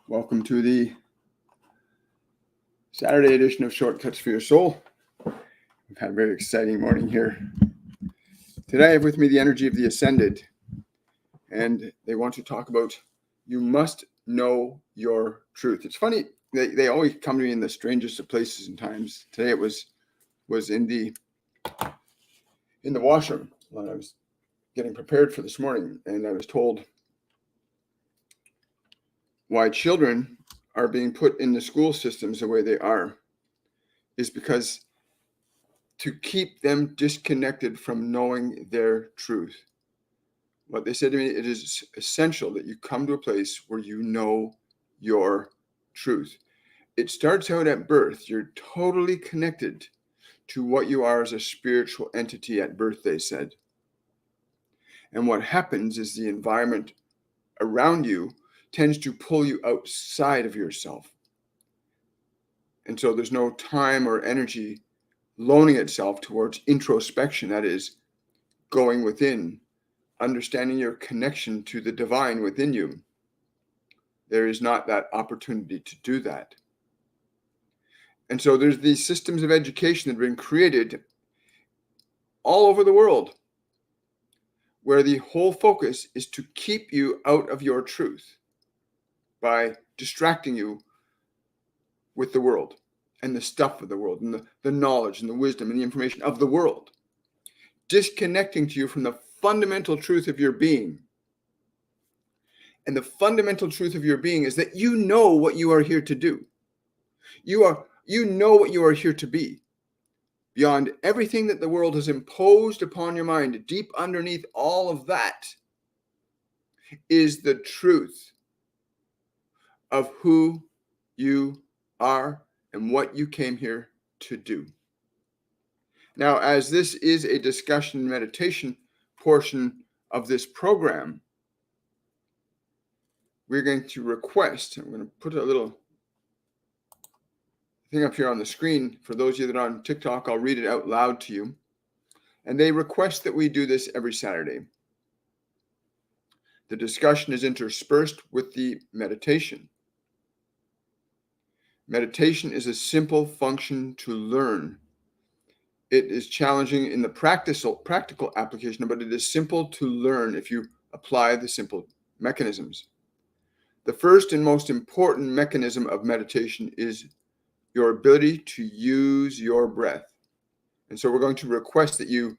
Welcome to the Saturday edition of Shortcuts for Your Soul. We've had a very exciting morning here. Today I have with me the energy of the Ascended, and they want to talk about you must know your truth. It's funny, they always come to me in the strangest of places and times. Today it was in the washroom when I was getting prepared for this morning, and I was told why children are being put in the school systems the way they are is because to keep them disconnected from knowing their truth. What they said to me, it is essential that you come to a place where you know your truth. It starts out at birth. You're totally connected to what you are as a spiritual entity at birth, they said. And what happens is the environment around you tends to pull you outside of yourself. And so there's no time or energy loaning itself towards introspection, that is, going within, understanding your connection to the divine within you. There is not that opportunity to do that. And so there's these systems of education that have been created all over the world where the whole focus is to keep you out of your truth by distracting you with the world and the stuff of the world and the knowledge and the wisdom and the information of the world, disconnecting to you from the fundamental truth of your being. And the fundamental truth of your being is that you know what you are here to do. You know what you are here to be. Beyond everything that the world has imposed upon your mind, deep underneath all of that is the truth of who you are and what you came here to do. Now, as this is a discussion and meditation portion of this program, we're going to request, I'm going to put a little thing up here on the screen. For those of you that are on TikTok, I'll read it out loud to you. And they request that we do this every Saturday. The discussion is interspersed with the meditation. Meditation is a simple function to learn. It is challenging in the practical application, but it is simple to learn if you apply the simple mechanisms. The first and most important mechanism of meditation is your ability to use your breath. And so we're going to request that you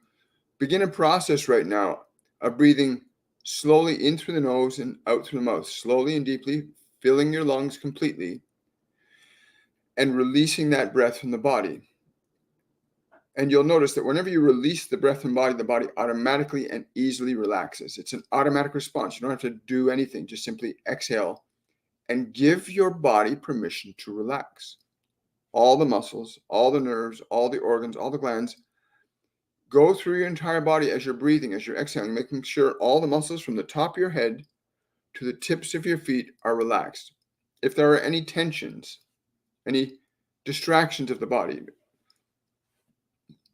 begin a process right now of breathing slowly in through the nose and out through the mouth, slowly and deeply, filling your lungs completely, and releasing that breath from the body. And you'll notice that whenever you release the breath from the body automatically and easily relaxes. It's an automatic response. You don't have to do anything. Just simply exhale and give your body permission to relax. All the muscles, all the nerves, all the organs, all the glands go through your entire body as you're breathing, as you're exhaling, making sure all the muscles from the top of your head to the tips of your feet are relaxed. If there are any tensions, any distractions of the body,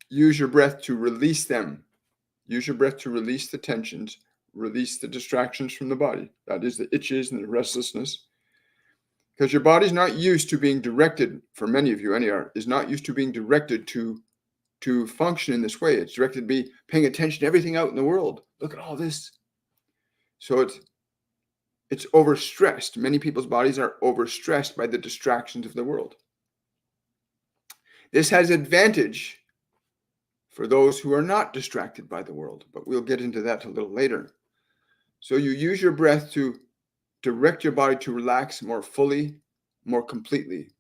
use your breath to release them. Use your breath to release the tensions, release the distractions from the body. That is the itches and the restlessness. Because your body's not used to being directed, for many of you, is not used to being directed to function in this way. It's directed to be paying attention to everything out in the world. Look at all this. So it's overstressed. Many people's bodies are overstressed by the distractions of the world. This has advantage for those who are not distracted by the world, but we'll get into that a little later. So you use your breath to direct your body to relax more fully, more completely.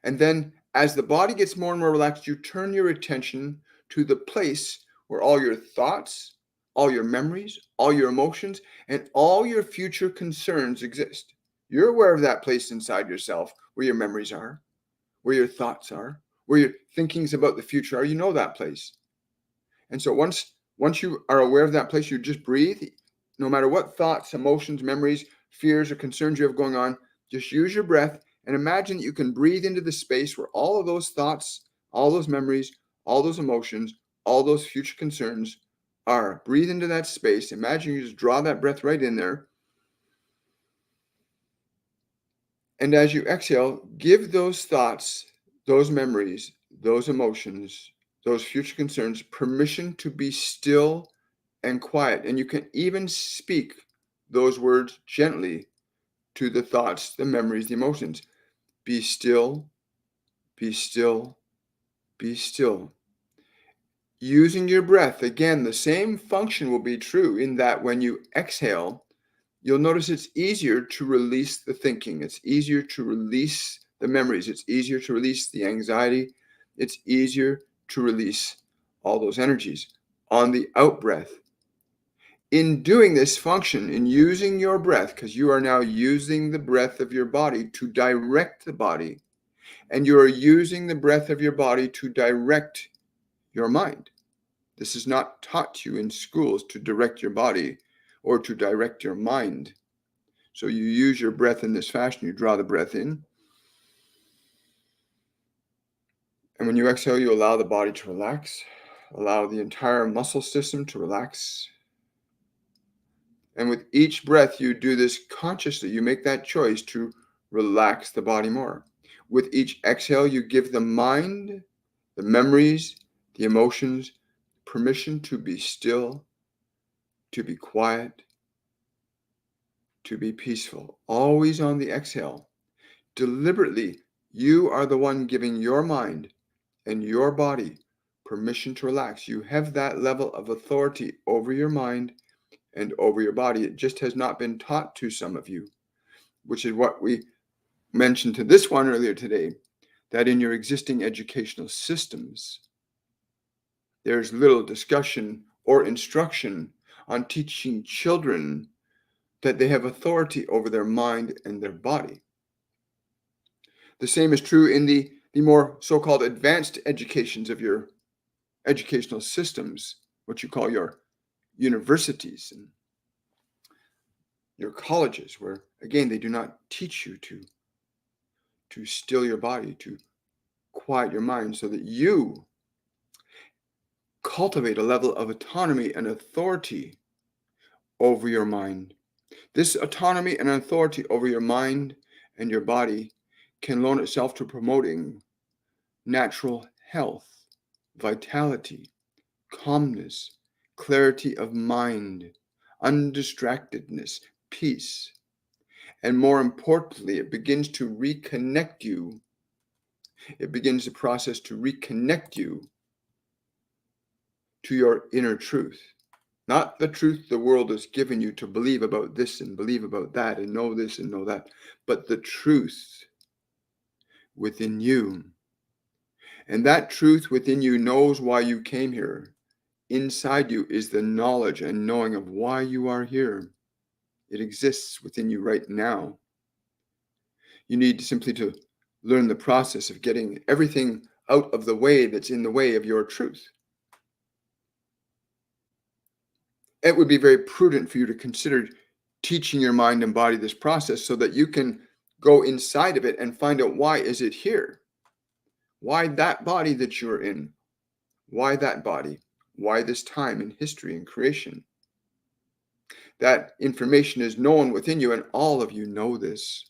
And then as the body gets more and more relaxed, you turn your attention to the place where all your thoughts, all your memories, all your emotions, and all your future concerns exist. You're aware of that place inside yourself where your memories are, where your thoughts are, where your thinkings about the future are. You know that place. And so once you are aware of that place, you just breathe. No matter what thoughts, emotions, memories, fears, or concerns you have going on, just use your breath and imagine that you can breathe into the space where all of those thoughts, all those memories, all those emotions, all those future concerns are. Breathe into that space. Imagine you just draw that breath right in there. And as you exhale, give those thoughts, those memories, those emotions, those future concerns permission to be still and quiet. And you can even speak those words gently to the thoughts, the memories, the emotions. Be still, be still, be still. Using your breath, again, the same function will be true in that when you exhale, you'll notice it's easier to release the thinking. It's easier to release the memories. It's easier to release the anxiety. It's easier to release all those energies on the out breath. In doing this function, in using your breath, because you are now using the breath of your body to direct the body, and you are using the breath of your body to direct your mind. This is not taught you in schools, to direct your body or to direct your mind. So you use your breath in this fashion. You draw the breath in. And when you exhale, you allow the body to relax, allow the entire muscle system to relax. And with each breath, you do this consciously. You make that choice to relax the body more. With each exhale, you give the mind, the memories, the emotions, permission to be still, to be quiet, to be peaceful. Always on the exhale. Deliberately, you are the one giving your mind and your body permission to relax. You have that level of authority over your mind and over your body. It just has not been taught to some of you, which is what we mentioned to this one earlier today, that in your existing educational systems, there's little discussion or instruction on teaching children that they have authority over their mind and their body. The same is true in the more so-called advanced educations of your educational systems, what you call your universities and your colleges, where, again, they do not teach you to still your body, to quiet your mind so that you cultivate a level of autonomy and authority over your mind. This autonomy and authority over your mind and your body can loan itself to promoting natural health, vitality, calmness, clarity of mind, undistractedness, peace. And more importantly, it begins to reconnect you. It begins the process to reconnect you to your inner truth. Not the truth the world has given you to believe about this and believe about that and know this and know that, but the truth within you. And that truth within you knows why you came here. Inside you is the knowledge and knowing of why you are here. It exists within you right now. You need simply to learn the process of getting everything out of the way that's in the way of your truth. It would be very prudent for you to consider teaching your mind and body this process so that you can go inside of it and find out, why is it here? Why that body that you're in? Why that body? Why this time in history and creation? That information is known within you, and all of you know this.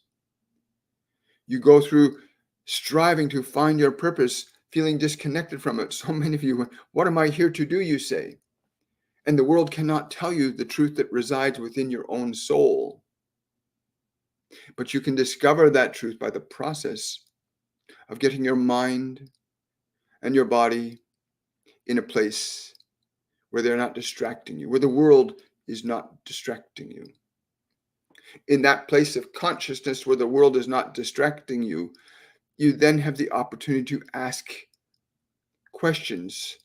You go through striving to find your purpose, feeling disconnected from it. So many of you, what am I here to do, you say? And the world cannot tell you the truth that resides within your own soul. But you can discover that truth by the process of getting your mind and your body in a place where they're not distracting you, where the world is not distracting you. In that place of consciousness where the world is not distracting you, you then have the opportunity to ask questions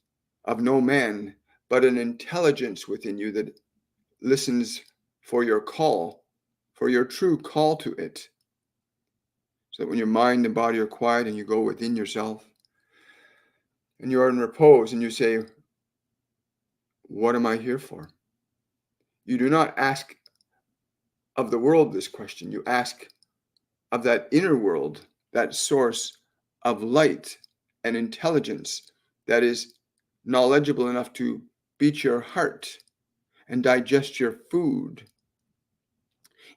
of no man, but an intelligence within you that listens for your call, for your true call to it. So that when your mind and body are quiet and you go within yourself and you are in repose and you say, what am I here for? You do not ask of the world this question. You ask of that inner world, that source of light and intelligence that is knowledgeable enough to beat your heart and digest your food,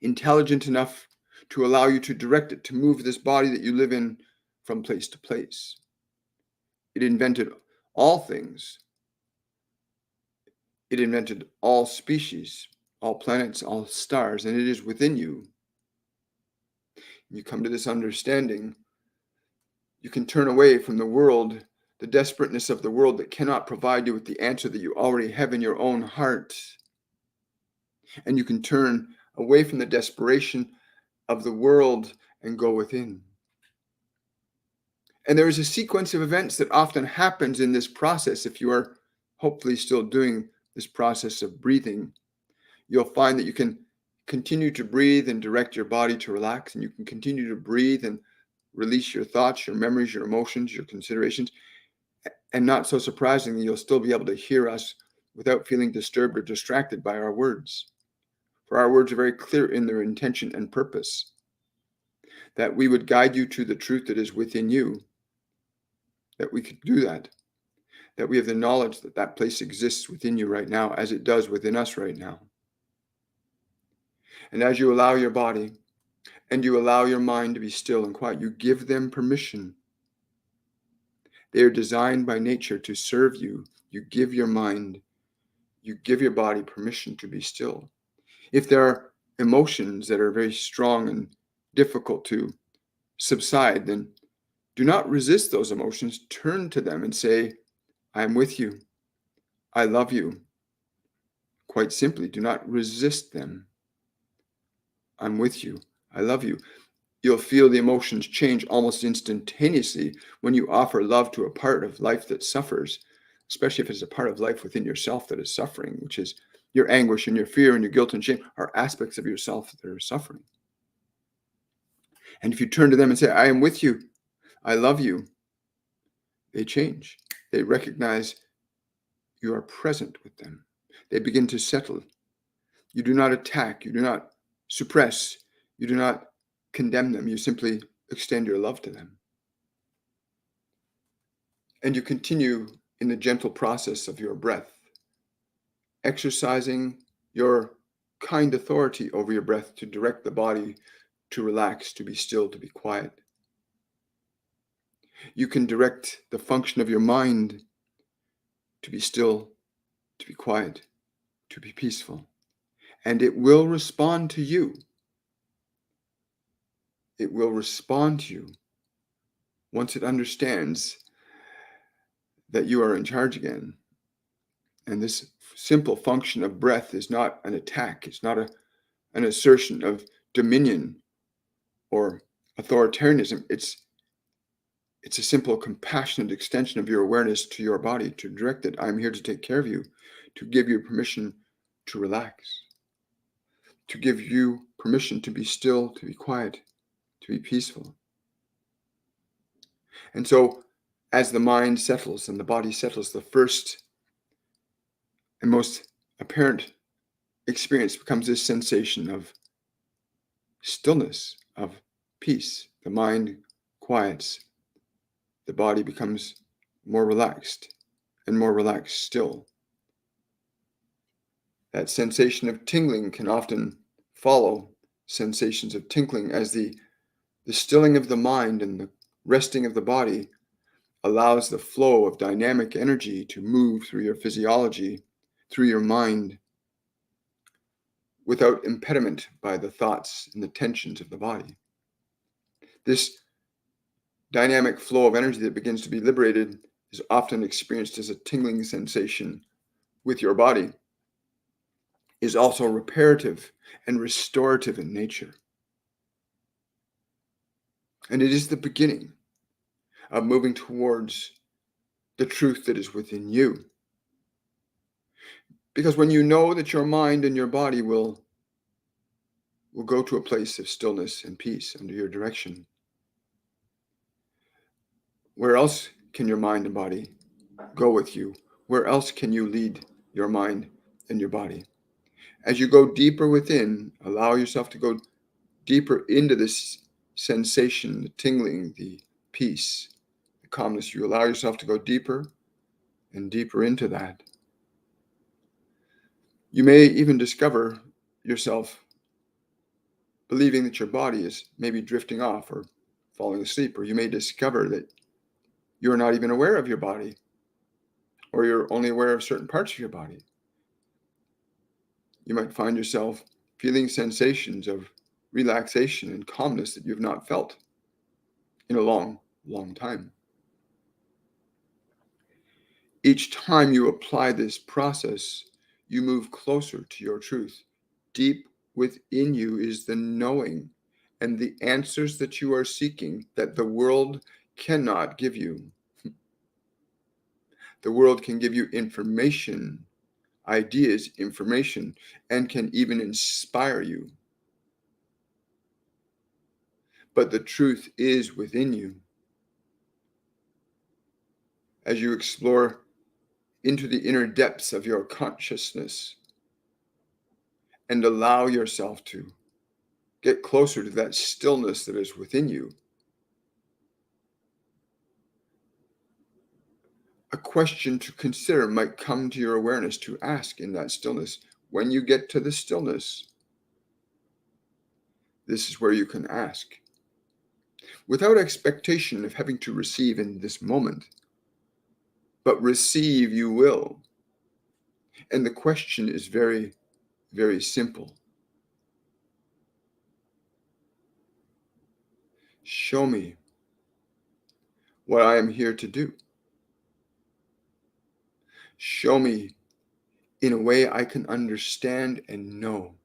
intelligent enough to allow you to direct it, to move this body that you live in from place to place. It invented all things. It invented all species, all planets, all stars, and it is within you. You come to this understanding, you can turn away from the world, the desperateness of the world that cannot provide you with the answer that you already have in your own heart. And you can turn away from the desperation of the world and go within. And there is a sequence of events that often happens in this process. If you are hopefully still doing this process of breathing, you'll find that you can continue to breathe and direct your body to relax, and you can continue to breathe and release your thoughts, your memories, your emotions, your considerations. And not so surprisingly, you'll still be able to hear us without feeling disturbed or distracted by our words. For our words are very clear in their intention and purpose, that we would guide you to the truth that is within you, that we could do that we have the knowledge that that place exists within you right now, as it does within us right now. And as you allow your body and you allow your mind to be still and quiet, you give them permission. They are designed by nature to serve you. You give your mind, you give your body permission to be still. If there are emotions that are very strong and difficult to subside, then do not resist those emotions. Turn to them and say, I am with you. I love you. Quite simply, do not resist them. I'm with you. I love you. You'll feel the emotions change almost instantaneously when you offer love to a part of life that suffers, especially if it's a part of life within yourself that is suffering, which is your anguish and your fear and your guilt and shame are aspects of yourself that are suffering. And if you turn to them and say, I am with you, I love you, they change. They recognize you are present with them. They begin to settle. You do not attack. You do not suppress. You do not condemn them. You simply extend your love to them. And you continue in the gentle process of your breath, exercising your kind authority over your breath to direct the body to relax, to be still, to be quiet. You can direct the function of your mind to be still, to be quiet, to be peaceful. And it will respond to you. It will respond to you once it understands that you are in charge again. And this simple function of breath is not an attack. It's not an assertion of dominion or authoritarianism. It's a simple, compassionate extension of your awareness to your body, to direct it. I'm here to take care of you, to give you permission to relax, to give you permission to be still, to be quiet, to be peaceful. And so, as the mind settles and the body settles, the first and most apparent experience becomes this sensation of stillness, of peace. The mind quiets. The body becomes more relaxed and more relaxed still. That sensation of tingling can often follow sensations of tinkling, as the stilling of the mind and the resting of the body allows the flow of dynamic energy to move through your physiology, through your mind, without impediment by the thoughts and the tensions of the body. This dynamic flow of energy that begins to be liberated is often experienced as a tingling sensation with your body, is also reparative and restorative in nature. And it is the beginning of moving towards the truth that is within you. Because when you know that your mind and your body will go to a place of stillness and peace under your direction, where else can your mind and body go with you? Where else can you lead your mind and your body? As you go deeper within, allow yourself to go deeper into this sensation, the tingling, the peace, the calmness. You allow yourself to go deeper and deeper into that. You may even discover yourself believing that your body is maybe drifting off or falling asleep, or you may discover that you're not even aware of your body, or you're only aware of certain parts of your body. You might find yourself feeling sensations of relaxation and calmness that you've not felt in a long, long time. Each time you apply this process, you move closer to your truth. Deep within you is the knowing and the answers that you are seeking that the world cannot give you. The world can give you information, ideas, information, and can even inspire you. But the truth is within you. As you explore into the inner depths of your consciousness and allow yourself to get closer to that stillness that is within you, a question to consider might come to your awareness to ask in that stillness. When you get to the stillness, this is where you can ask. Without expectation of having to receive in this moment, but receive you will. And the question is very, very simple. Show me what I am here to do. Show me in a way I can understand and know.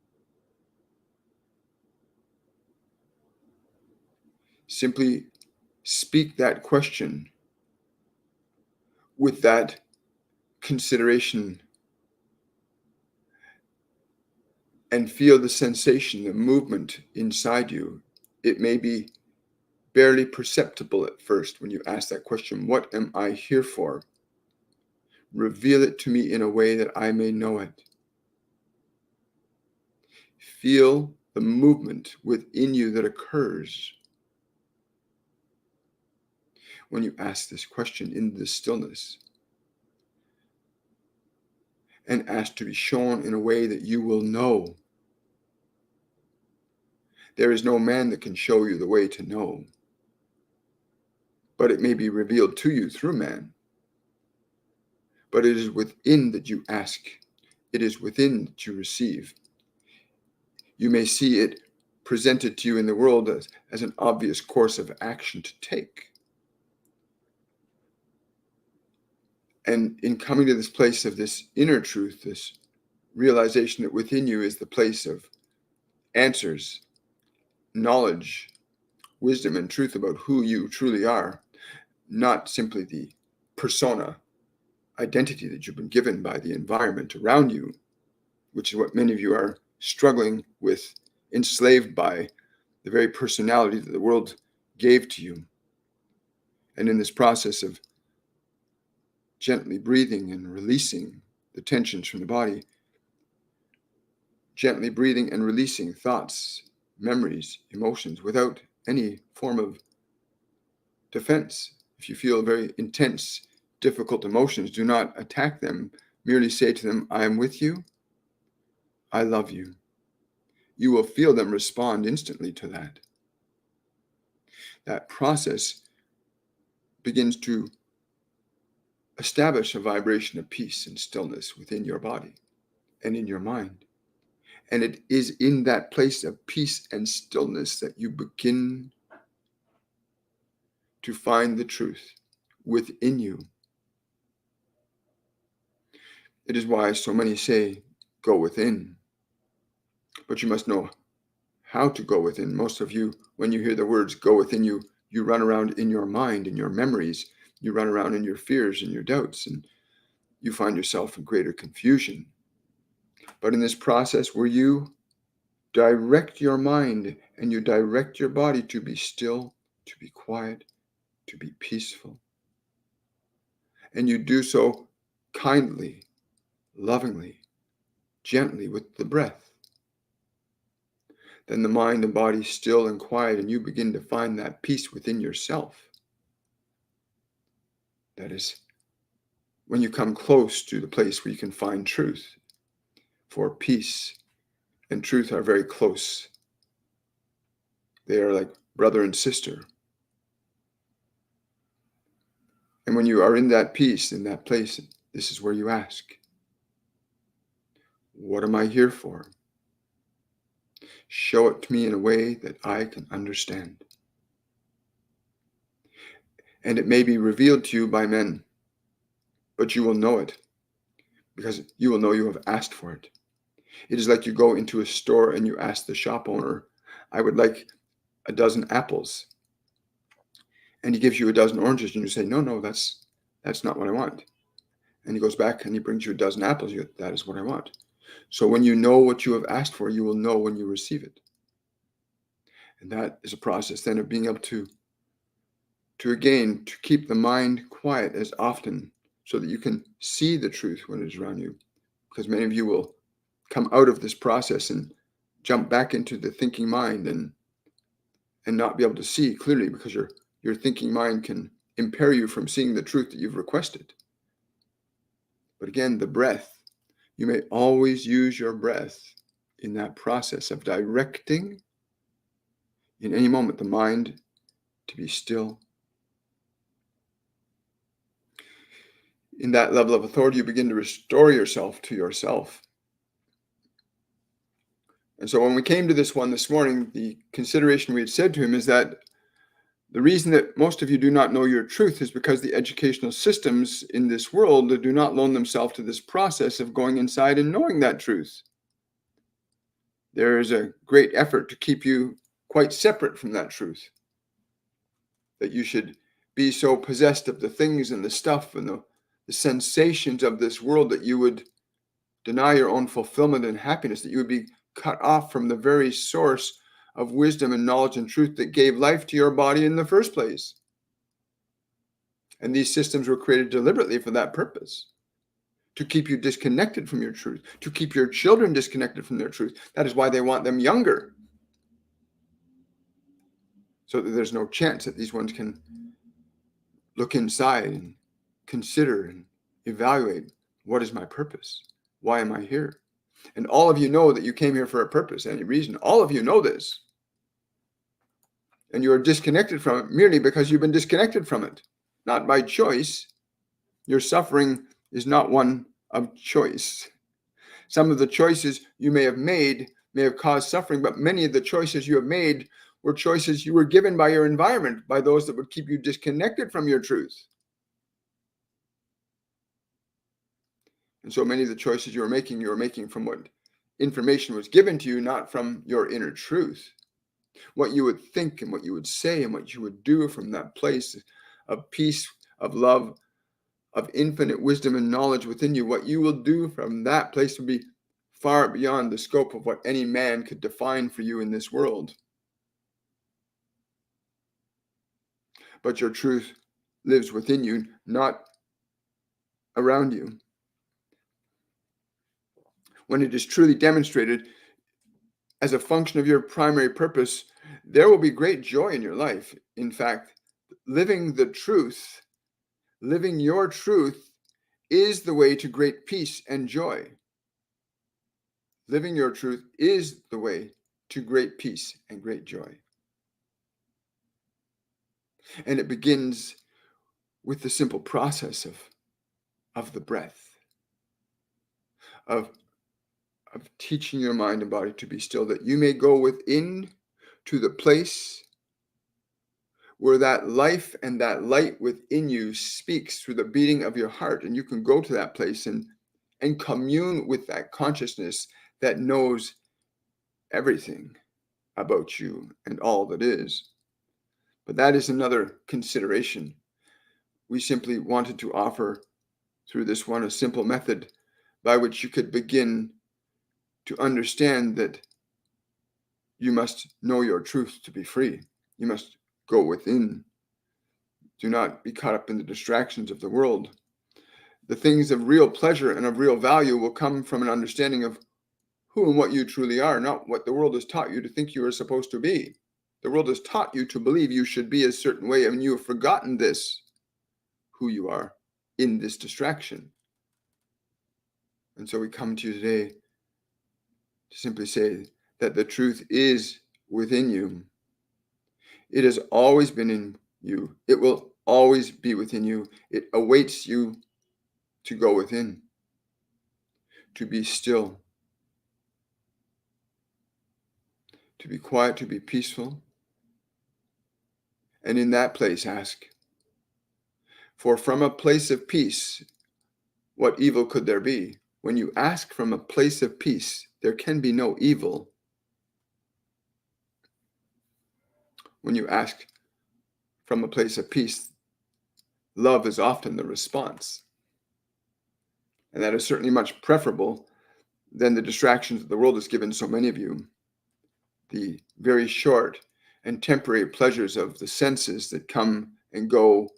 Simply speak that question with that consideration and feel the sensation, the movement inside you. It may be barely perceptible at first when you ask that question, what am I here for? Reveal it to me in a way that I may know it. Feel the movement within you that occurs when you ask this question in the stillness, and ask to be shown in a way that you will know. There is no man that can show you the way to know, but it may be revealed to you through man. But it is within that you ask. It is within that you receive. You may see it presented to you in the world as an obvious course of action to take. And in coming to this place of this inner truth, this realization that within you is the place of answers, knowledge, wisdom, and truth about who you truly are, not simply the persona, identity that you've been given by the environment around you, which is what many of you are struggling with, enslaved by the very personality that the world gave to you. And in this process of gently breathing and releasing the tensions from the body, gently breathing and releasing thoughts, memories, emotions without any form of defense. If you feel very intense, difficult emotions, do not attack them. Merely say to them, I am with you. I love you. You will feel them respond instantly to that. That process begins to establish a vibration of peace and stillness within your body and in your mind. And it is in that place of peace and stillness that you begin to find the truth within you. It is why so many say, go within. But you must know how to go within. Most of you, when you hear the words go within you, you run around in your mind, in your memories. You run around in your fears and your doubts, and you find yourself in greater confusion. But in this process where you direct your mind and you direct your body to be still, to be quiet, to be peaceful, and you do so kindly, lovingly, gently with the breath, then the mind and body still and quiet, and you begin to find that peace within yourself. That is when you come close to the place where you can find truth. For peace and truth are very close They are like brother and sister. And when you are in that peace, in that place, this is where you ask, what am I here for? Show it to me in a way that I can understand. And it may be revealed to you by men, but you will know it because you will know you have asked for it. It is like you go into a store and you ask the shop owner, I would like a dozen apples. And he gives you a dozen oranges and you say, no, that's not what I want. And he goes back and he brings you a dozen apples. You go, that is what I want. So when you know what you have asked for, you will know when you receive it. And that is a process then of being able to keep the mind quiet as often so that you can see the truth when it is around you. Because many of you will come out of this process and jump back into the thinking mind and not be able to see clearly because your thinking mind can impair you from seeing the truth that you've requested. But again, the breath, you may always use your breath in that process of directing in any moment the mind to be still. In that level of authority, you begin to restore yourself to yourself. And so when we came to this one this morning, the consideration we had said to him is that the reason that most of you do not know your truth is because the educational systems in this world do not loan themselves to this process of going inside and knowing that truth. There is a great effort to keep you quite separate from that truth, that you should be so possessed of the things and the stuff and the sensations of this world that you would deny your own fulfillment and happiness, that you would be cut off from the very source of wisdom and knowledge and truth that gave life to your body in the first place. And these systems were created deliberately for that purpose, to keep you disconnected from your truth, to keep your children disconnected from their truth. That is why they want them younger, so that there's no chance that these ones can look inside and consider and evaluate, what is my purpose? Why am I here? And all of you know that you came here for a purpose, any reason. All of you know this. And you are disconnected from it merely because you've been disconnected from it, not by choice. Your suffering is not one of choice. Some of the choices you may have made may have caused suffering, but many of the choices you have made were choices you were given by your environment, by those that would keep you disconnected from your truth. And so many of the choices you were making from what information was given to you, not from your inner truth. What you would think and what you would say and what you would do from that place of peace, of love, of infinite wisdom and knowledge within you, what you will do from that place will be far beyond the scope of what any man could define for you in this world. But your truth lives within you, not around you. When it is truly demonstrated as a function of your primary purpose, there will be great joy in your life. In fact, living the truth, living your truth, is the way to great peace and joy. Living your truth is the way to great peace and great joy. And it begins with the simple process of the breath, of teaching your mind and body to be still, that you may go within to the place where that life and that light within you speaks through the beating of your heart. And you can go to that place and commune with that consciousness that knows everything about you and all that is. But that is another consideration. We simply wanted to offer through this one a simple method by which you could begin to understand that you must know your truth to be free. You must go within. Do not be caught up in the distractions of the world. The things of real pleasure and of real value will come from an understanding of who and what you truly are, not what the world has taught you to think you are supposed to be. The world has taught you to believe you should be a certain way, and you have forgotten this, who you are in this distraction. And so we come to you today to simply say that the truth is within you. It has always been in you. It will always be within you. It awaits you to go within, to be still, to be quiet, to be peaceful. And in that place, ask, for from a place of peace, what evil could there be? When you ask from a place of peace, there can be no evil. When you ask from a place of peace, love is often the response. And that is certainly much preferable than the distractions that the world has given so many of you. The very short and temporary pleasures of the senses that come and go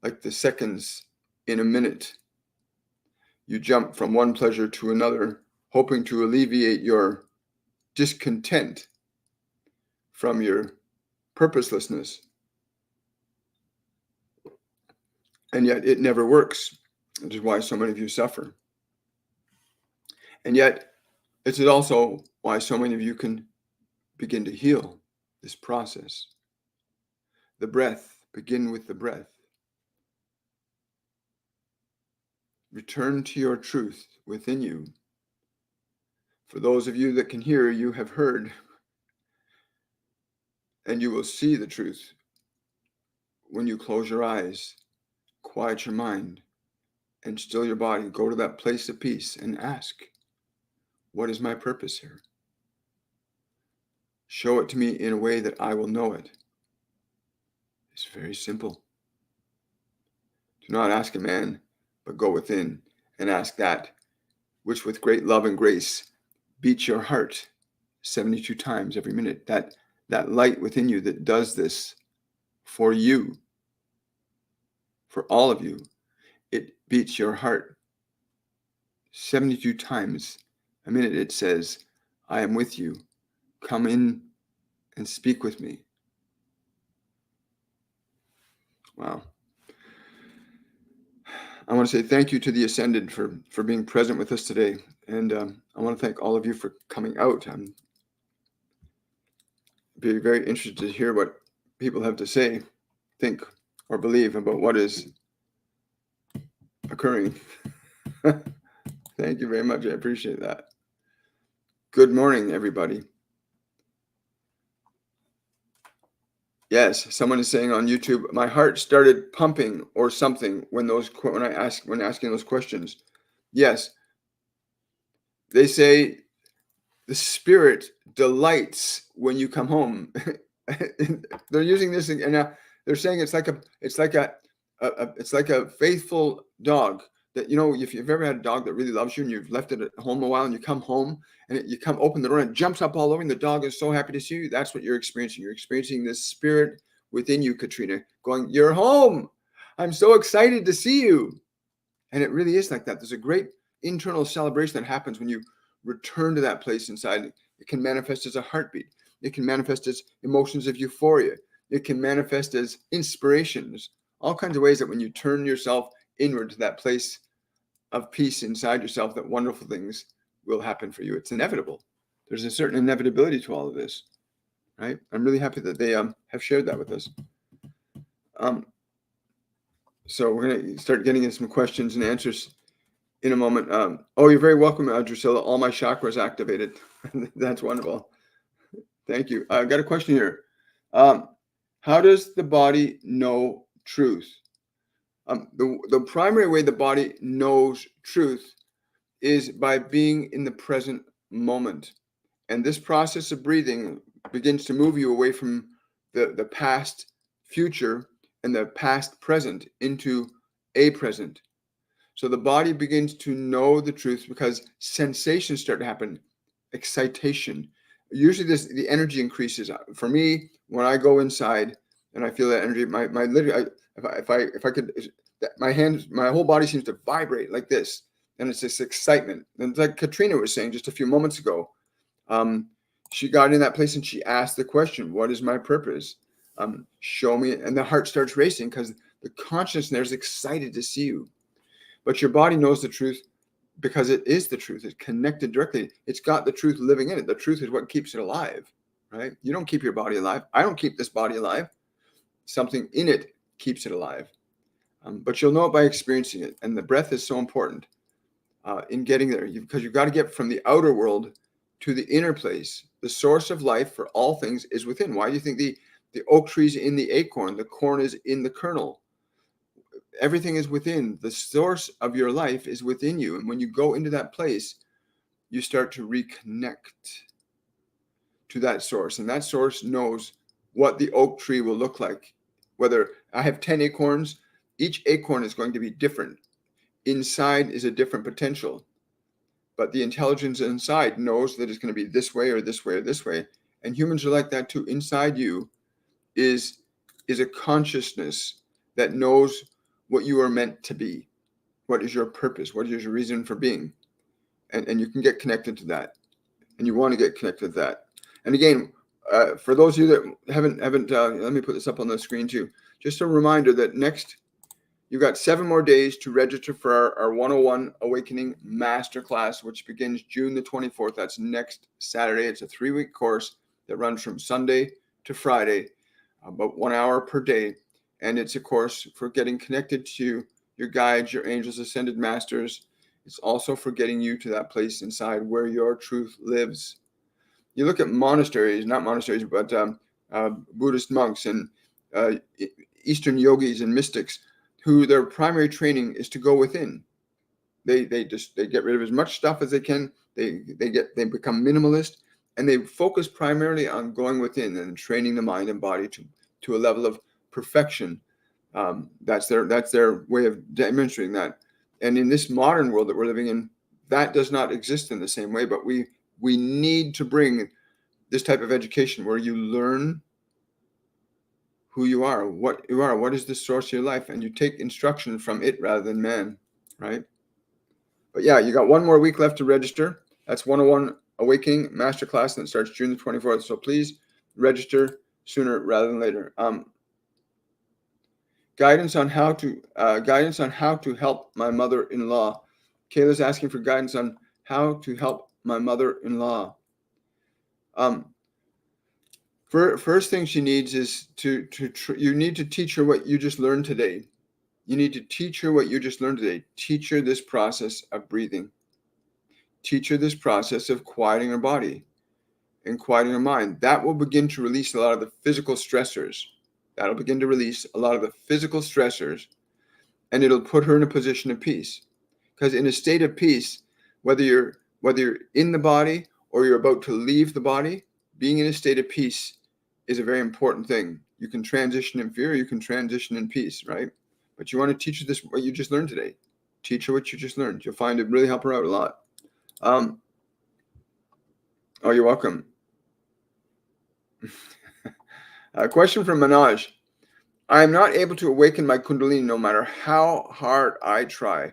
like the seconds in a minute. You jump from one pleasure to another, hoping to alleviate your discontent from your purposelessness. And yet it never works, which is why so many of you suffer. And yet it is also why so many of you can begin to heal this process. The breath, begin with the breath. Return to your truth within you. For those of you that can hear, you have heard, and you will see the truth when you close your eyes, quiet your mind, and still your body. Go to that place of peace and ask, what is my purpose here? Show it to me in a way that I will know it. It's very simple. Do not ask a man, but go within and ask that which with great love and grace beats your heart 72 times every minute. That light within you that does this for you, for all of you. It beats your heart 72 times a minute. It says, I am with you. Come in and speak with me. Wow. I want to say thank you to the Ascended for being present with us today. And I want to thank all of you for coming out. I'm very interested to hear what people have to say, think, or believe about what is occurring. Thank you very much. I appreciate that. Good morning, everybody. Yes, someone is saying on YouTube, my heart started pumping or something when asking those questions. Yes, they say the spirit delights when you come home. They're using this, and they're saying it's like a faithful dog that, if you've ever had a dog that really loves you and you've left it at home a while and you come home and you come open the door and it jumps up all over and the dog is so happy to see you. That's what you're experiencing. You're experiencing this spirit within you, Katrina, going, you're home. I'm so excited to see you. And it really is like that. There's a great internal celebration that happens when you return to that place inside. It can manifest as a heartbeat. It can manifest as emotions of euphoria. It can manifest as inspirations, all kinds of ways that when you turn yourself inward to that place of peace inside yourself, that wonderful things will happen for you. It's inevitable. There's a certain inevitability to all of this, right? I'm really happy that they have shared that with us. So we're going to start getting into some questions and answers in a moment. You're very welcome, Drusilla. All my chakras activated. That's wonderful. Thank you. I've got a question here. How does the body know truth? The primary way the body knows truth is by being in the present moment. And this process of breathing begins to move you away from the past future and the past present into a present. So the body begins to know the truth because sensations start to happen, excitation. Usually the energy increases. For me, when I go inside and I feel that energy, my literally, if I could, my hands, my whole body seems to vibrate like this. And it's this excitement. And like Katrina was saying just a few moments ago, she got in that place and she asked the question, what is my purpose? Show me. And the heart starts racing because the consciousness there is excited to see you. But your body knows the truth because it is the truth. It's connected directly. It's got the truth living in it. The truth is what keeps it alive. right? You don't keep your body alive. I don't keep this body alive. Something in it keeps it alive. But you'll know it by experiencing it. And the breath is so important in getting there, because you've got to get from the outer world to the inner place. The source of life for all things is within. Why do you think the oak tree is in the acorn? The corn is in the kernel. Everything is within. The source of your life is within you. And when you go into that place, you start to reconnect to that source. And that source knows what the oak tree will look like. Whether I have 10 acorns, each acorn is going to be different. Inside is a different potential. But the intelligence inside knows that it's going to be this way or this way or this way. And humans are like that too. Inside you is a consciousness that knows what you are meant to be. What is your purpose? What is your reason for being? And you can get connected to that. And you want to get connected to that. And again, for those of you that haven't, let me put this up on the screen too. Just a reminder that next, you've got 7 more days to register for our 101 Awakening Masterclass, which begins June the 24th. That's next Saturday. It's a 3-week course that runs from Sunday to Friday, about 1 hour per day. And it's a course for getting connected to your guides, your angels, ascended masters. It's also for getting you to that place inside where your truth lives. You look at monasteries, not monasteries, but Buddhist monks and Eastern yogis and mystics, who their primary training is to go within. They get rid of as much stuff as they can. They become minimalist, and they focus primarily on going within and training the mind and body to a level of perfection. That's their way of demonstrating that. And in this modern world that we're living in, that does not exist in the same way. But we need to bring this type of education where you learn who you are, what is the source of your life, and you take instruction from it rather than man, right? But yeah, you got 1 more week left to register. That's 101 Awakening Masterclass, and it starts June the 24th. So please register sooner rather than later. Guidance on how to help my mother-in-law. Kayla's asking for guidance on how to help my mother-in-law. First thing she needs is you need to teach her what you just learned today. You need to teach her what you just learned today. Teach her this process of breathing. Teach her this process of quieting her body and quieting her mind. That will begin to release a lot of the physical stressors. That'll begin to release a lot of the physical stressors, and it'll put her in a position of peace. Because in a state of peace, whether you're in the body or you're about to leave the body, being in a state of peace is a very important thing. You can transition in fear, you can transition in peace, right? But you want to teach her this, what you just learned today. Teach her what you just learned. You'll find it really help her out a lot. Oh, you're welcome. A question from Manoj. I am not able to awaken my Kundalini no matter how hard I try.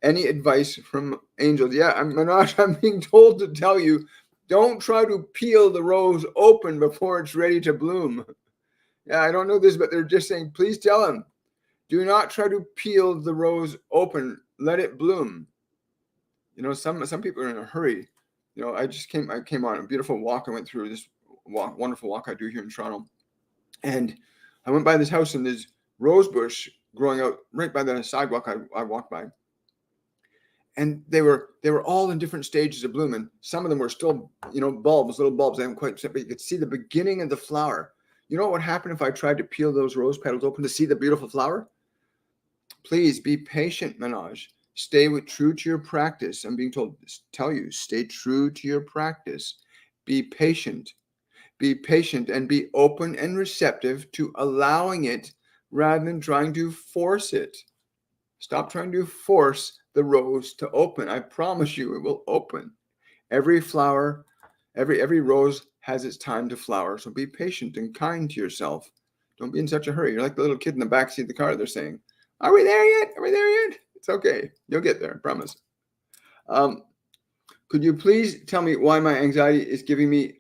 Any advice from angels? Yeah, Manoj, I'm being told to tell you, don't try to peel the rose open before it's ready to bloom. Yeah, I don't know this, but they're just saying, please tell him, do not try to peel the rose open. Let it bloom. You know, some people are in a hurry. You know, I came on a beautiful walk. I went through this wonderful walk I do here in Toronto. And I went by this house and there's rose bush growing out right by the sidewalk I walked by. And they were all in different stages of bloom, and some of them were still, little bulbs. They haven't quite set, but you could see the beginning of the flower. You know what would happen if I tried to peel those rose petals open to see the beautiful flower? Please be patient, Manoj. Stay true to your practice. I'm being told, tell you, stay true to your practice. Be patient. Be patient and be open and receptive to allowing it rather than trying to force it. Stop trying to force the rose to open. I promise you it will open. Every flower, every rose has its time to flower. So be patient and kind to yourself. Don't be in such a hurry. You're like the little kid in the backseat of the car. They're saying, are we there yet? Are we there yet? It's okay. You'll get there. I promise. Could you please tell me why my anxiety is giving me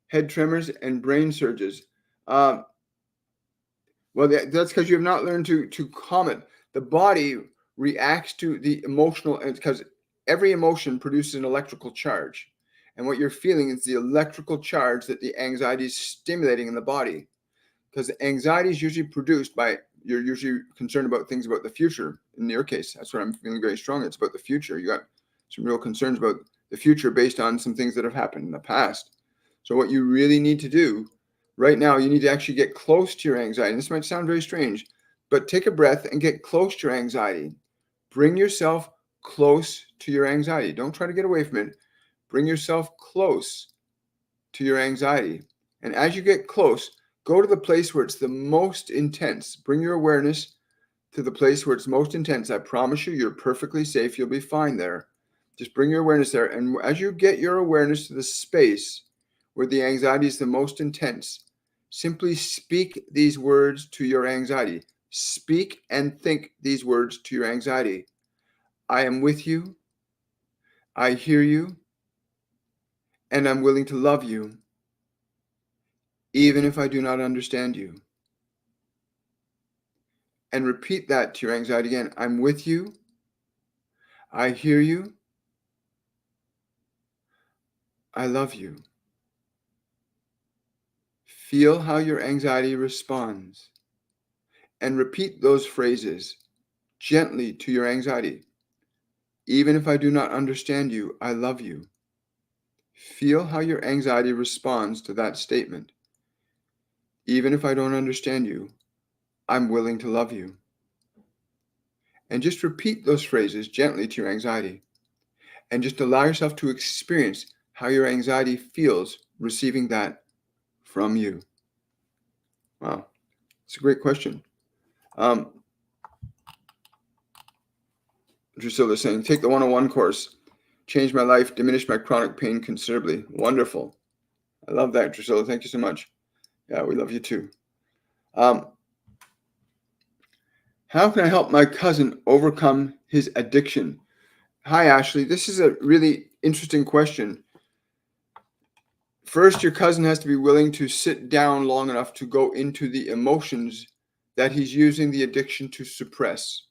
head tremors and brain surges? Well, that's because you have not learned to calm it. The body reacts to the emotional, because every emotion produces an electrical charge. And what you're feeling is the electrical charge that the anxiety is stimulating in the body. Because anxiety is usually produced by, you're usually concerned about things about the future. In your case, that's what I'm feeling very strong. It's about the future. You got some real concerns about the future based on some things that have happened in the past. So what you really need to do right now, you need to actually get close to your anxiety. And this might sound very strange, but take a breath and get close to your anxiety. Bring yourself close to your anxiety. Don't try to get away from it. Bring yourself close to your anxiety. And as you get close, go to the place where it's the most intense. Bring your awareness to the place where it's most intense. I promise you, you're perfectly safe. You'll be fine there. Just bring your awareness there. And as you get your awareness to the space where the anxiety is the most intense, simply speak these words to your anxiety. Speak and think these words to your anxiety. I am with you. I hear you. And I'm willing to love you, even if I do not understand you. And repeat that to your anxiety again. I'm with you. I hear you. I love you. Feel how your anxiety responds. And repeat those phrases gently to your anxiety. Even if I do not understand you, I love you. Feel how your anxiety responds to that statement. Even if I don't understand you, I'm willing to love you. And just repeat those phrases gently to your anxiety. And just allow yourself to experience how your anxiety feels receiving that from you. Wow, it's a great question. Drusilla's saying, take the 101 course. Changed my life, diminished my chronic pain considerably. Wonderful. I love that, Drusilla. Thank you so much. Yeah, we love you too. How can I help my cousin overcome his addiction? Hi, Ashley. This is a really interesting question. First, your cousin has to be willing to sit down long enough to go into the emotions that he's using the addiction to suppress.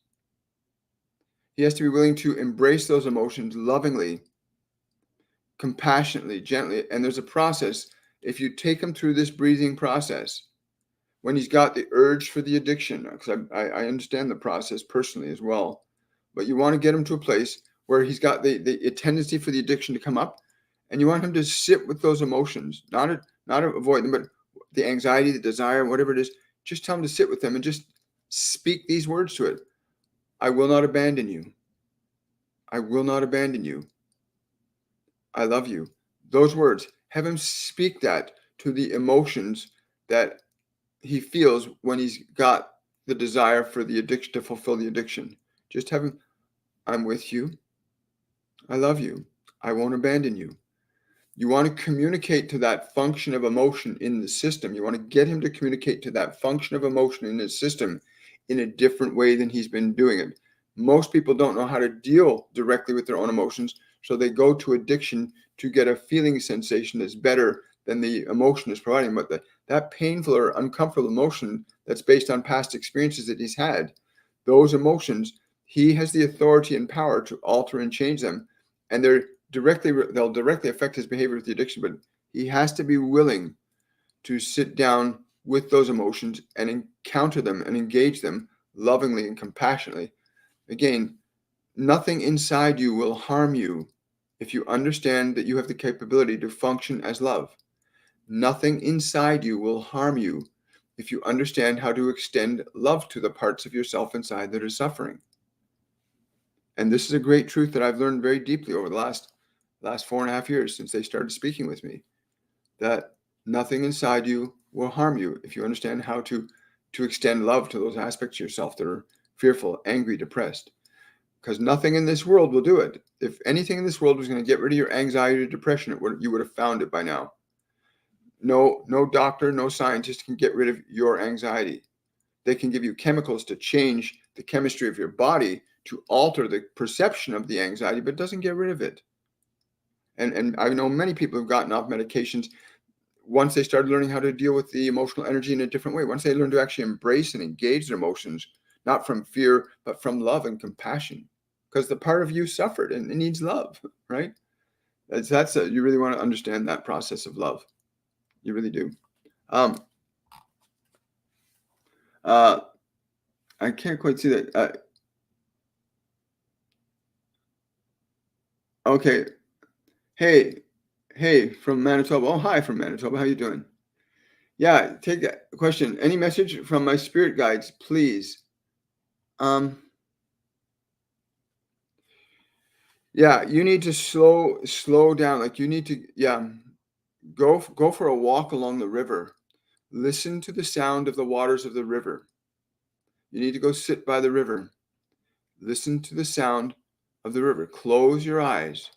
He has to be willing to embrace those emotions lovingly, compassionately, gently. And there's a process. If you take him through this breathing process, when he's got the urge for the addiction, because I understand the process personally as well, but you want to get him to a place where he's got the tendency for the addiction to come up, and you want him to sit with those emotions, not avoid them, but the anxiety, the desire, whatever it is. Just tell him to sit with them and just speak these words to it. I will not abandon you. I will not abandon you. I love you. Those words, have him speak that to the emotions that he feels when he's got the desire for the addiction, to fulfill the addiction. Just have him, I'm with you. I love you. I won't abandon you. You want to communicate to that function of emotion in the system. You want to get him to communicate to that function of emotion in his system in a different way than he's been doing it. Most people don't know how to deal directly with their own emotions, so they go to addiction to get a feeling sensation that's better than the emotion is providing. But that painful or uncomfortable emotion that's based on past experiences that he's had, those emotions, he has the authority and power to alter and change them. And they'll directly affect his behavior with the addiction, but he has to be willing to sit down with those emotions and encounter them and engage them lovingly and compassionately. Again, nothing inside you will harm you if you understand that you have the capability to function as love. Nothing inside you will harm you if you understand how to extend love to the parts of yourself inside that are suffering. And this is a great truth that I've learned very deeply over the last 4.5 years since they started speaking with me, that nothing inside you will harm you if you understand how to extend love to those aspects of yourself that are fearful, angry, depressed. Because nothing in this world will do it. If anything in this world was going to get rid of your anxiety or depression, you would have found it by now. No doctor, no scientist can get rid of your anxiety. They can give you chemicals to change the chemistry of your body to alter the perception of the anxiety, but it doesn't get rid of it. And I know many people who've gotten off medications once they started learning how to deal with the emotional energy in a different way. Once they learned to actually embrace and engage their emotions, not from fear, but from love and compassion. Because the part of you suffered and it needs love, right? You really want to understand that process of love. You really do. I can't quite see that. Okay. Hey, from Manitoba. Oh, hi from Manitoba. How you doing? Yeah, take that question. Any message from my spirit guides, please? Um, yeah, you need to slow down. Like you need to, yeah, go for a walk along the river. Listen to the sound of the waters of the river. You need to go sit by the river. Listen to the sound of the river. Close your eyes,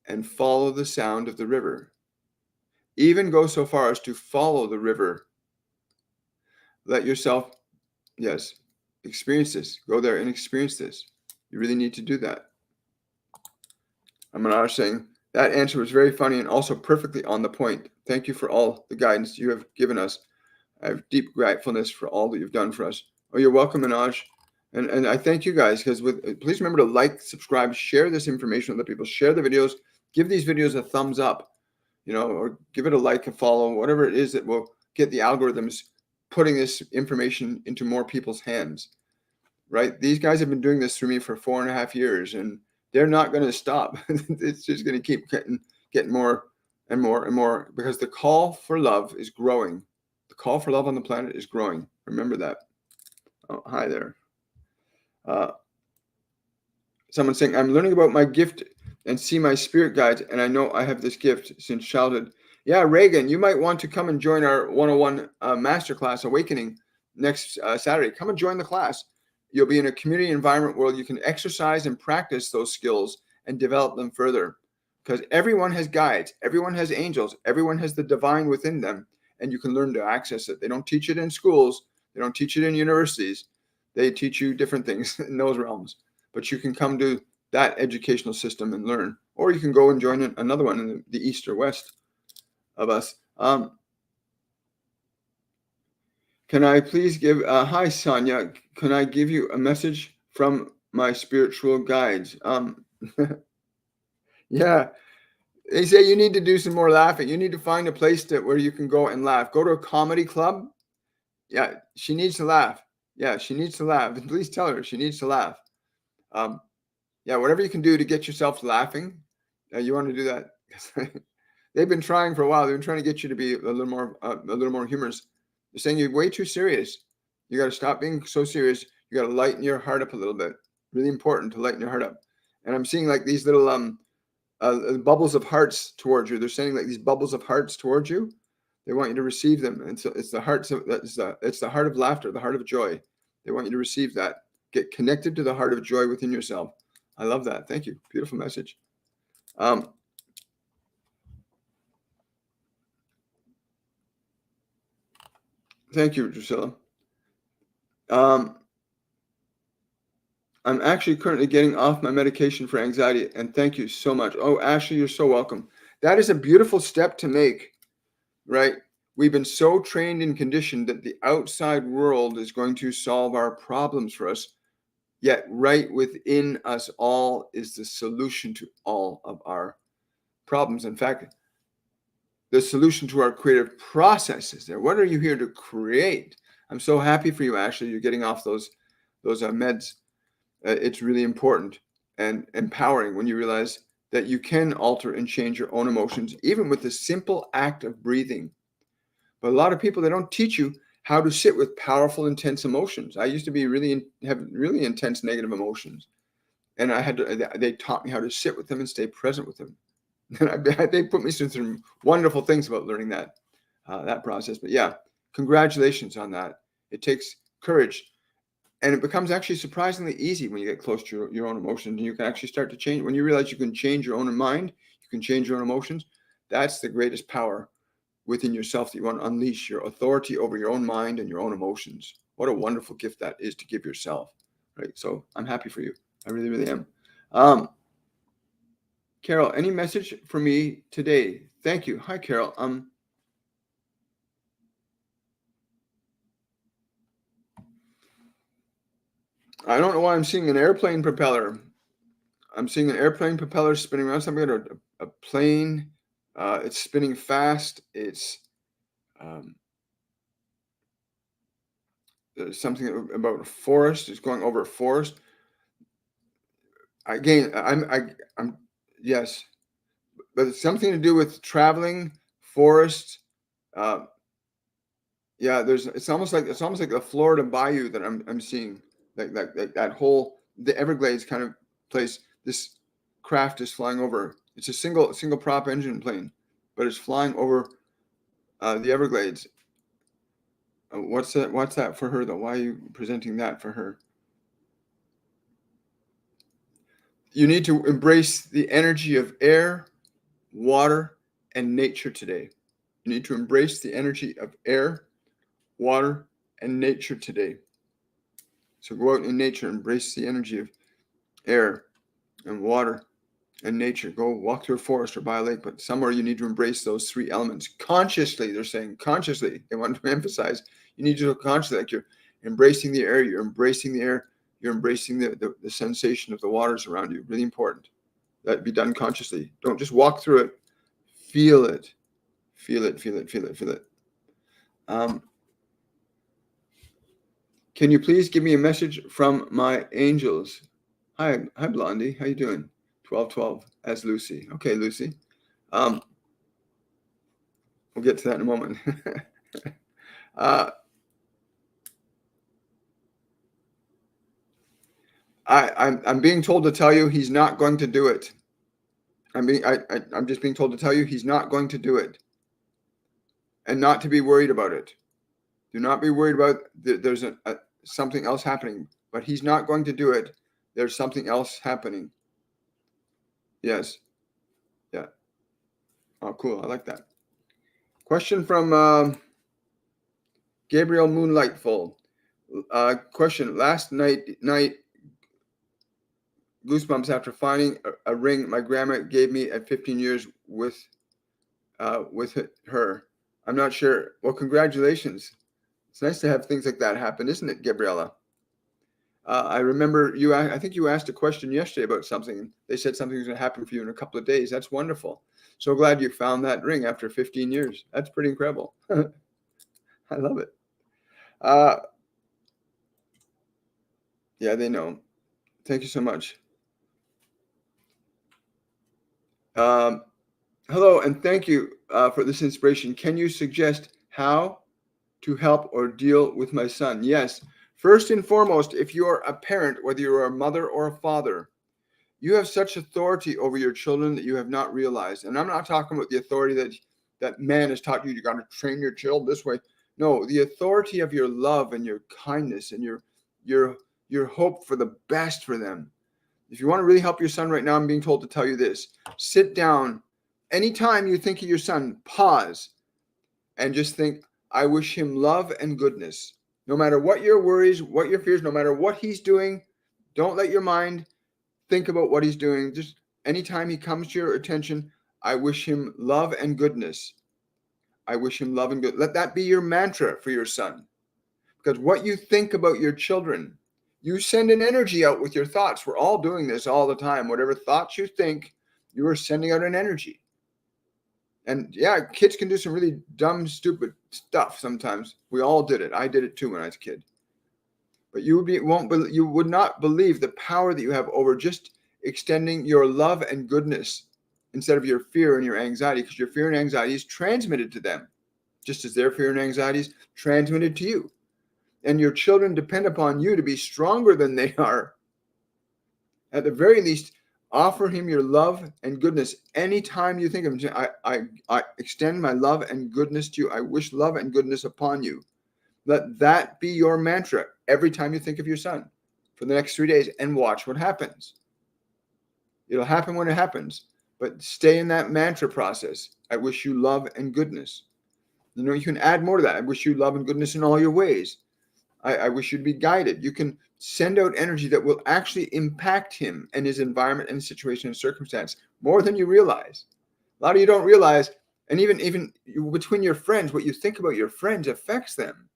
and follow the sound of the river. Even go so far as to follow the river. Let yourself, yes, experience this. Go there and experience this. You really need to do that. I'm not saying that answer was very funny and also perfectly on the point. Thank you for all the guidance you have given us. I have deep gratefulness for all that you've done for us. Oh, you're welcome, Manoj. And I thank you guys because please remember to like, subscribe, share this information with other people, share the videos, give these videos a thumbs up, or give it a like, a follow, whatever it is that will get the algorithms putting this information into more people's hands, right? These guys have been doing this through me for 4.5 years, and they're not going to stop. It's just going to keep getting more and more and more because the call for love is growing. The call for love on the planet is growing. Remember that. Oh, hi there. Someone saying, I'm learning about my gift and see my spirit guides, and I know I have this gift since childhood. Yeah, Reagan, you might want to come and join our 101 Masterclass Awakening next Saturday. Come and join the class. You'll be in a community environment where you can exercise and practice those skills and develop them further. Because everyone has guides, everyone has angels, everyone has the divine within them, and you can learn to access it. They don't teach it in schools, they don't teach it in universities. They teach you different things in those realms. But you can come to that educational system and learn, or you can go and join another one in the east or west of us. Can I please give, hi, Sonia, can I give you a message from my spiritual guides? Yeah, they say you need to do some more laughing. You need to find a place where you can go and laugh. Go to a comedy club. Yeah, she needs to laugh. Yeah, she needs to laugh. Please tell her she needs to laugh. Yeah, whatever you can do to get yourself laughing, you want to do that. They've been trying for a while. They've been trying to get you to be a little more humorous. They're saying you're way too serious. You got to stop being so serious. You got to lighten your heart up a little bit. Really important to lighten your heart up. And I'm seeing like these little bubbles of hearts towards you. They're sending like these bubbles of hearts towards you. They want you to receive them. And so it's the hearts of it's the heart of laughter, the heart of joy. They want you to receive that. Get connected to the heart of joy within yourself. I love that. Thank you. Beautiful message. Thank you, Drusilla. I'm actually currently getting off my medication for anxiety, and thank you so much. Oh, Ashley, you're so welcome. That is a beautiful step to make, right? We've been so trained and conditioned that the outside world is going to solve our problems for us. Yet right within us all is the solution to all of our problems. In fact, the solution to our creative process is there. What are you here to create? I'm so happy for you, Ashley. You're getting off those meds. It's really important and empowering when you realize that you can alter and change your own emotions, even with the simple act of breathing. But a lot of people, they don't teach you how to sit with powerful, intense emotions. I used to have really intense negative emotions, and they taught me how to sit with them and stay present with them. And they put me through some wonderful things about learning that process. But yeah, congratulations on that. It takes courage, and it becomes actually surprisingly easy when you get close to your own emotions, and you can actually start to change. When you realize you can change your own mind, you can change your own emotions. That's the greatest power within yourself, that you want to unleash your authority over your own mind and your own emotions. What a wonderful gift that is to give yourself, right? So I'm happy for you. I really, really am. Carol, any message for me today? Thank you. Hi, Carol. I don't know why I'm seeing an airplane propeller. I'm seeing an airplane propeller spinning around something, or a plane. It's spinning fast. It's there's something about a forest. It's going over a forest. Again, I'm yes, but it's something to do with traveling, forest. Uh, yeah, it's almost like the Florida Bayou that I'm seeing. That whole the Everglades kind of place. This craft is flying over. It's a single prop engine plane, but it's flying over the Everglades. What's that? What's that for her though? Why are you presenting that for her? You need to embrace the energy of air, water, and nature today. You need to embrace the energy of air, water, and nature today. So go out in nature, embrace the energy of air and water and nature. Go walk through a forest or by a lake, but somewhere you need to embrace those three elements consciously. They're saying consciously. They want to emphasize you need to do consciously, like you're embracing the air, you're embracing the air, you're embracing the sensation of the waters around you. Really important. That be done consciously. Don't just walk through it. Feel it. Feel it, feel it, feel it, feel it. Can you please give me a message from my angels? Hi, Blondie. How you doing? 1212 as Lucy. Okay, Lucy. We'll get to that in a moment. I'm being told to tell you he's not going to do it. I'm just being told to tell you he's not going to do it, and not to be worried about it. Do not be worried about there's something else happening, but he's not going to do it. There's something else happening. Yes. Yeah. Oh, cool. I like that. Question from Gabriel Moonlightful. Question. Last night, goosebumps after finding a ring my grandma gave me at 15 years with her. I'm not sure. Well, congratulations. It's nice to have things like that happen, isn't it, Gabriella? I remember I think you asked a question yesterday about something. They said something was going to happen for you in a couple of days. That's wonderful. So glad you found that ring after 15 years. That's pretty incredible. I love it. Yeah, they know. Thank you so much. Hello, and thank you for this inspiration. Can you suggest how to help or deal with my son? Yes. First and foremost, if you're a parent, whether you're a mother or a father, you have such authority over your children that you have not realized. And I'm not talking about the authority that man has taught you. You got to train your child this way. No, the authority of your love and your kindness and your hope for the best for them. If you want to really help your son right now, I'm being told to tell you this. Sit down. Anytime you think of your son, pause and just think, I wish him love and goodness. No matter what your worries, what your fears, no matter what he's doing, don't let your mind think about what he's doing. Just anytime he comes to your attention, I wish him love and goodness. I wish him love and good. Let that be your mantra for your son. Because what you think about your children, you send an energy out with your thoughts. We're all doing this all the time. Whatever thoughts you think, you are sending out an energy. And yeah, kids can do some really dumb, stupid stuff sometimes. We all did it. I did it too when I was a kid. But you would not believe the power that you have over just extending your love and goodness instead of your fear and your anxiety, because your fear and anxiety is transmitted to them, just as their fear and anxiety is transmitted to you. And your children depend upon you to be stronger than they are. At the very least, offer him your love and goodness anytime you think of him. I extend my love and goodness to you. I wish love and goodness upon you. Let that be your mantra every time you think of your son for the next 3 days, and watch what happens. It'll happen when it happens, but stay in that mantra process. I wish you love and goodness. You can add more to that. I wish you love and goodness in all your ways. I wish you'd be guided. You can send out energy that will actually impact him and his environment and situation and circumstance more than you realize. A lot of you don't realize, and even between your friends, what you think about your friends affects them.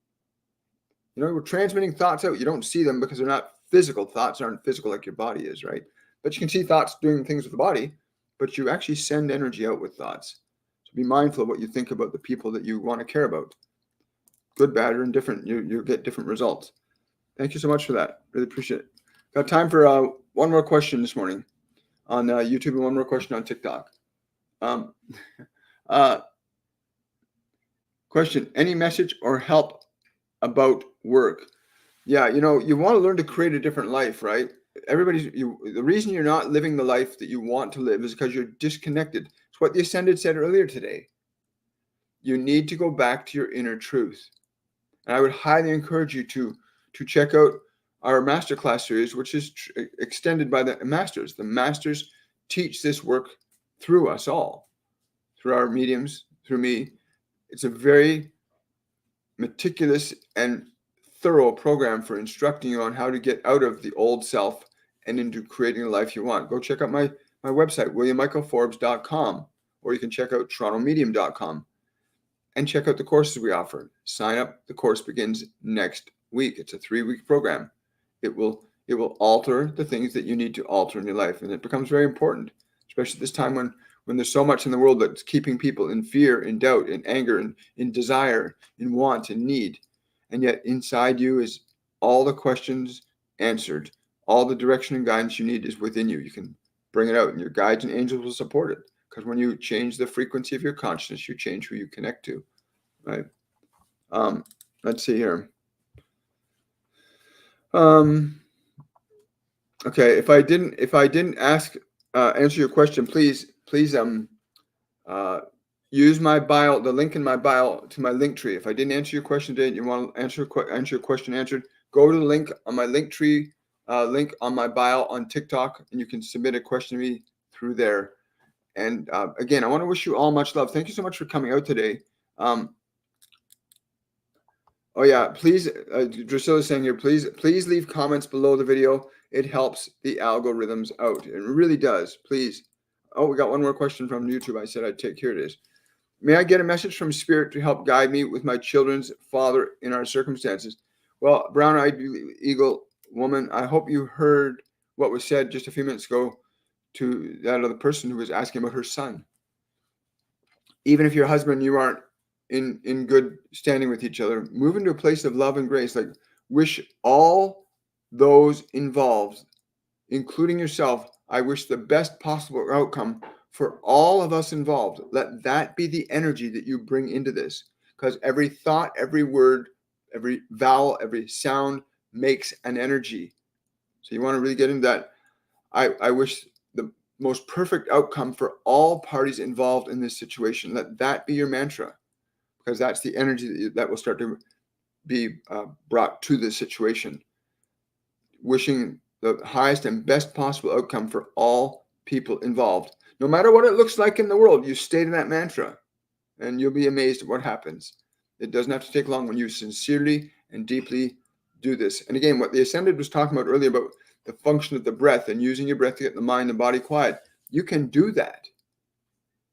We're transmitting thoughts out. You don't see them because they're not physical. Thoughts aren't physical like your body is, right? But you can see thoughts doing things with the body, but you actually send energy out with thoughts. So be mindful of what you think about the people that you want to care about. Good, bad, or indifferent. You get different results. Thank you so much for that. Really appreciate it. Got time for one more question this morning on YouTube and one more question on TikTok. Question, any message or help about work? Yeah, you want to learn to create a different life, right? The reason you're not living the life that you want to live is because you're disconnected. It's what the Ascended said earlier today. You need to go back to your inner truth. And I would highly encourage you to check out our Masterclass series, which is extended by the Masters. The Masters teach this work through us all, through our mediums, through me. It's a very meticulous and thorough program for instructing you on how to get out of the old self and into creating the life you want. Go check out my website, williammichaelforbes.com, or you can check out torontomedium.com and check out the courses we offer. Sign up. The course begins next week. It's a 3-week program. It will alter the things that you need to alter in your life. And it becomes very important, especially this time when there's so much in the world that's keeping people in fear, in doubt, in anger, in desire, in want, in need. And yet inside you is all the questions answered. All the direction and guidance you need is within you. You can bring it out, and your guides and angels will support it. Because when you change the frequency of your consciousness, you change who you connect to, right? Let's see here. Okay, if I didn't answer your question, please use my bio, the link in my bio to my link tree. If I didn't answer your question today and you want to answer your question answered, go to the link on my link tree, link on my bio on TikTok, and you can submit a question to me through there. And again, I want to wish you all much love. Thank you so much for coming out today. Oh yeah, please, Drusilla's saying here, please leave comments below the video. It helps the algorithms out. It really does. Please. Oh, we got one more question from YouTube. I said I'd take. Here it is. May I get a message from Spirit to help guide me with my children's father in our circumstances? Well, brown-eyed eagle woman, I hope you heard what was said just a few minutes ago to that other person who was asking about her son. Even if your husband and you aren't in good standing with each other, move into a place of love and grace. Like, wish all those involved, including yourself, I wish the best possible outcome for all of us involved. Let that be the energy that you bring into this, because every thought, every word, every vowel, every sound makes an energy. So you want to really get into that. I wish the most perfect outcome for all parties involved in this situation. Let that be your mantra, because that's the energy that will start to be brought to this situation. Wishing the highest and best possible outcome for all people involved. No matter what it looks like in the world, you stay in that mantra, and you'll be amazed at what happens. It doesn't have to take long when you sincerely and deeply do this. And again, what the Ascended was talking about earlier about the function of the breath and using your breath to get the mind and body quiet, you can do that.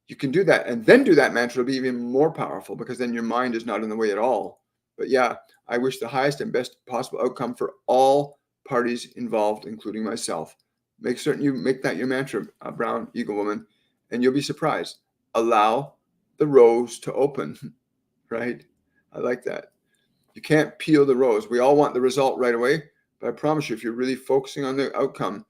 You can do that and then do that mantra. It'll be even more powerful, because then your mind is not in the way at all. But yeah, I wish the highest and best possible outcome for all parties involved, including myself. Make certain you make that your mantra, brown eagle woman, and you'll be surprised. Allow the rose to open, right? I like that. You can't peel the rose. We all want the result right away, but I promise you, if you're really focusing on the outcome,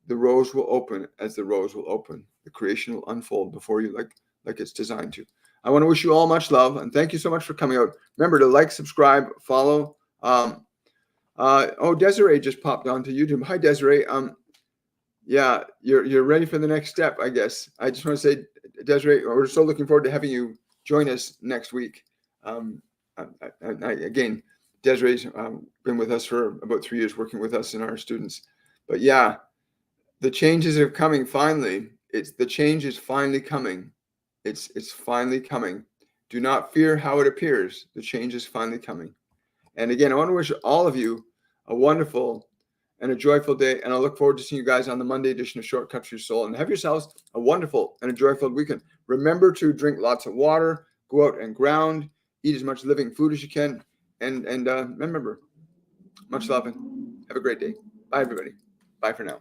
the rose will open as the rose will open. The creation will unfold before you, like it's designed to. I want to wish you all much love, and thank you so much for coming out. Remember to like, subscribe, follow. Desiree just popped onto YouTube. Hi, Desiree. Yeah, you're ready for the next step, I guess. I just want to say, Desiree, we're so looking forward to having you join us next week. Again, Desiree's been with us for about 3 years, working with us and our students. But yeah, the changes are coming finally. The change is finally coming. It's finally coming. Do not fear how it appears. The change is finally coming. And again, I want to wish all of you a wonderful and a joyful day. And I look forward to seeing you guys on the Monday edition of Shortcuts to Your Soul. And have yourselves a wonderful and a joyful weekend. Remember to drink lots of water, go out and ground, eat as much living food as you can. And remember, much love and have a great day. Bye, everybody. Bye for now.